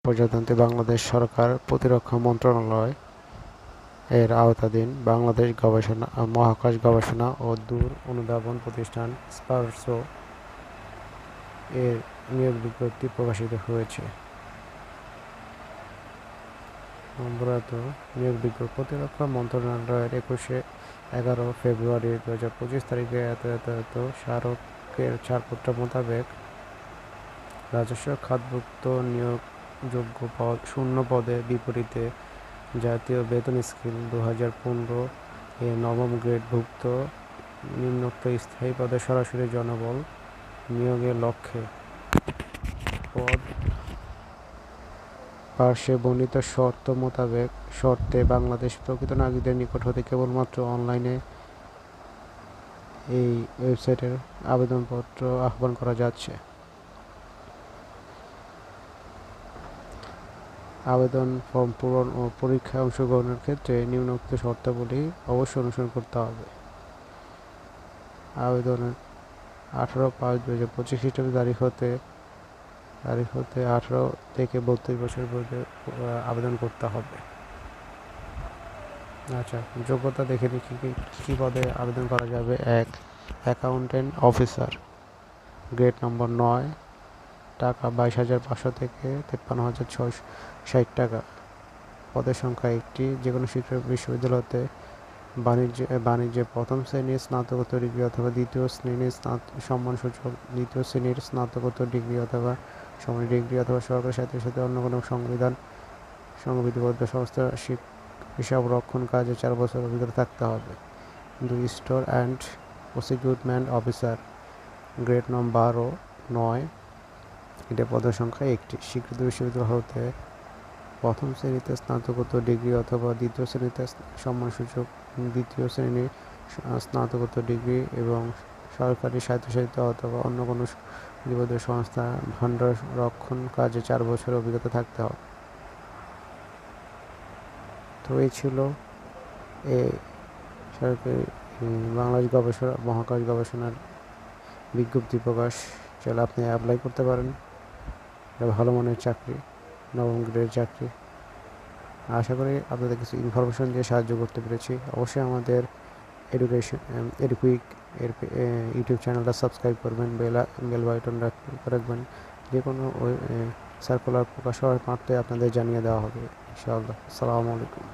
প্রজাতন্ত্রী বাংলাদেশ সরকার প্রতিরক্ষা মন্ত্রণালয় এর আওতাধীন বাংলাদেশ গবেষণা মহাকাশ গবেষণা ও দূর অনুধাবন প্রতিষ্ঠান স্পারসো এর নিয়োগ বিজ্ঞপ্তি প্রকাশিত হয়েছে। নিয়োগ বিজ্ঞপ্তি প্রতিরক্ষা মন্ত্রণালয়ের 11 ফেব্রুয়ারি 2025 তারিখে এত স্মারকের ছাড়পত্র মোতাবেক রাজস্ব খাতভুক্ত নিয়োগযোগ্য শূন্য পদের বিপরীতে জাতীয় বেতন স্কেল 2015 এর নবম গ্রেডভুক্ত নিম্নোক্ত স্থায়ী পদে সরাসরি জনবল নিয়োগের লক্ষ্যে পদ পার্শ্বে বর্ণিত শর্তে বাংলাদেশ প্রকৃত নাগরিকদের নিকট হতে কেবলমাত্র অনলাইনে এই ওয়েবসাইটের আবেদনপত্র আহ্বান করা যাচ্ছে। আবেদন ফর্ম পূরণ ও পরীক্ষায় অংশগ্রহণের ক্ষেত্রে নিম্নোক্ত শর্তাবলী অবশ্যই অনুসরণ করতে হবে। আবেদনের 18/5/2025 খ্রিস্টাব্দে তারিখ হতে 18 থেকে 32 বছর পর্যন্ত আবেদন করতে হবে। আচ্ছা, যোগ্যতা দেখে দেখি কি পদে আবেদন করা যাবে। 1. অ্যাকাউন্টেন্ট অফিসার, গ্রেড নম্বর 9, টাকা 22,500 থেকে 53,660 টাকা। পদের সংখ্যা 1টি। যে কোনো স্বীকৃত বিশ্ববিদ্যালয় হতে বাণিজ্যে প্রথম শ্রেণীর স্নাতকোত্তর ডিগ্রি অথবা দ্বিতীয় শ্রেণীর সম্মানসূচক দ্বিতীয় শ্রেণীর স্নাতকোত্তর ডিগ্রি অথবা সমান ডিগ্রি অথবা সরকারি সাহিত্যের সাথে অন্য কোনো সংবিধিবদ্ধ সংস্থা হিসাব রক্ষণ কাজে 4 বছর অভিজ্ঞতা থাকতে হবে। 2. স্টোর অ্যান্ড প্রসিকিউটমেন্ট অফিসার, গ্রেড নম্বর 9, এটা পদের সংখ্যা 1টি। স্বীকৃত বিশ্ববিদ্যালয় হতে প্রথম শ্রেণীতে স্নাতকোত্তর ডিগ্রি অথবা দ্বিতীয় শ্রেণীতে সম্মানসূচক দ্বিতীয় শ্রেণীর স্নাতকোত্তর ডিগ্রি এবং সরকারি সাহিত্য অথবা অন্য কোনো সংবিধিবদ্ধ সংস্থা ভান্ডার রক্ষণ কাজে 4 বছর অভিজ্ঞতা থাকতে হবে। তো এই ছিল সরকারি বাংলাদেশ মহাকাশ গবেষণার বিজ্ঞপ্তি প্রকাশ। চলে আপনি অ্যাপ্লাই করতে পারেন। এটা ভালো মানের চাকরি, নবম গ্রেডের চাকরি। আশা করি আপনাদের কিছু ইনফরমেশন দিয়ে সাহায্য করতে পেরেছি। অবশ্যই আমাদের এডুকুইক এর ইউটিউব চ্যানেলটা সাবস্ক্রাইব করবেন, বেল বাটন রাখবেন। যে কোনো সার্কুলার প্রকাশ হওয়ার মাত্রই আপনাদের জানিয়ে দেওয়া হবে ইনশাআল্লাহ। আসসালামু আলাইকুম।